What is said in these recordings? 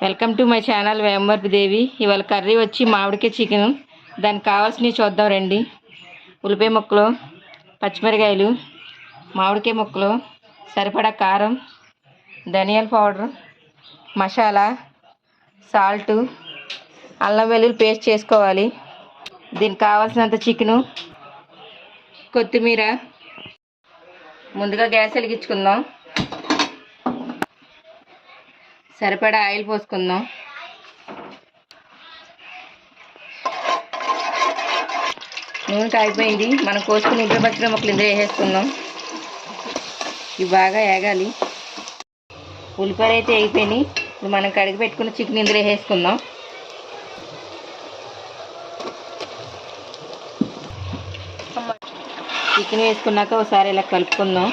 Welcome to my channel Vemavarapu Devi. ఇవాళ curry వచ్చి మామిడికాయ చికెన్. దానికి కావాల్సినవి చూద్దాం రండి. ఉల్లిపాయ ముక్కలు, పచ్చిమిరకాయలు, మామిడికాయ ముక్కలు, సరిపడా కారం, ధనియాల పౌడర్, మసాలా, సాల్టు, అల్లం వెల్లుల్లి పేస్ట్ చేసుకోవాలి. దీనికి కావాల్సినంత చికెను, కొత్తిమీర. ముందుగా గ్యాస్ వెలిగించుకుందాం. సరిపడా ఆయిల్ పోసుకుందాం. నూనె కాగిపోయింది. మనం కోసుకుని ఉల్లిపాయ పచ్చిమిరపకాయ ముక్కలు ఇందులో వేసేసుకుందాం. ఇవి బాగా వేగాలి. ఉల్లిపాయలు అయితే వేగిపోయినాయి. ఇప్పుడు మనం కడిగి పెట్టుకున్న చికెన్ ఇందులో వేసేసుకుందాం. చికెన్ వేసుకున్నాక ఒకసారి ఇలా కలుపుకుందాం.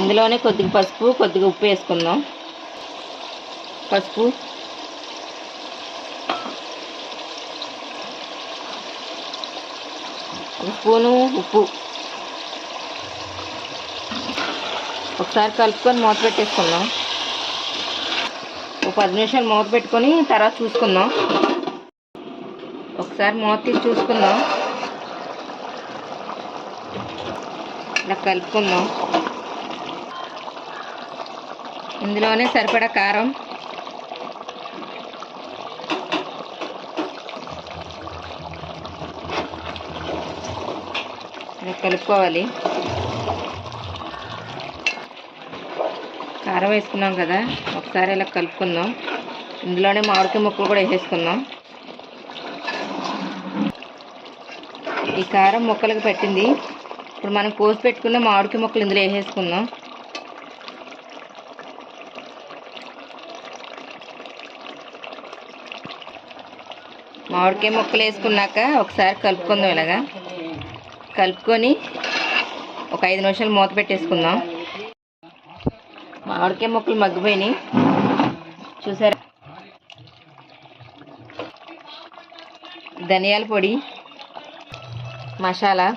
ఇందులోనే కొద్దిగా పసుపు, కొద్దిగా ఉప్పు వేసుకుందాం. పసుపు, ఒక స్పూను ఉప్పు. ఒకసారి కలుపుకొని మూత పెట్టేసుకుందాం. ఒక 10 నిమిషాలు మూత పెట్టుకొని తర్వాత చూసుకుందాం. ఒకసారి మూత తీసి చూసుకుందాం. ఇలా కలుపుకుందాం. ఇందులోనే సరిపడా కారం, ఇలా కలుపుకోవాలి. కారం వేసుకున్నాం కదా, ఒకసారి ఇలా కలుపుకుందాం. ఇందులోనే మామిడికాయ ముక్కలు కూడా వేసేసుకుందాం. ఈ కారం ముక్కలకు పెట్టింది. ఇప్పుడు మనం కోసి పెట్టుకున్న మామిడికాయ ముక్కలు ఇందులో వేసేసుకుందాం. మామిడికాయ ముక్కలు వేసుకున్నాక ఒకసారి కలుపుకుందాం. ఇలాగా కలుపుకొని ఒక 5 నిమిషాలు మూత పెట్టేసుకుందాం. మామిడికాయ ముక్కలు మగ్గిపోయినాయి చూసారా. ధనియాల పొడి, మసాలా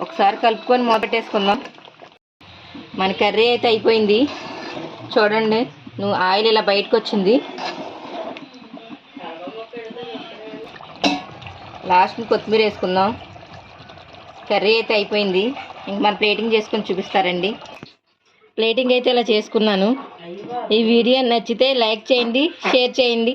ఒకసారి కలుపుకొని మూత పెట్టేసుకుందాం. మన కర్రీ అయితే అయిపోయింది. చూడండి, ఆయిల్ ఇలా బయటకు వచ్చింది. లాస్ట్ని కొత్తిమీర వేసుకుందాం. కర్రీ అయితే అయిపోయింది. ఇంక మన ప్లేటింగ్ చేసుకొని చూపిస్తారండి. ప్లేటింగ్ అయితే ఇలా చేసుకున్నాను. ఈ వీడియో నచ్చితే లైక్ చేయండి, షేర్ చేయండి.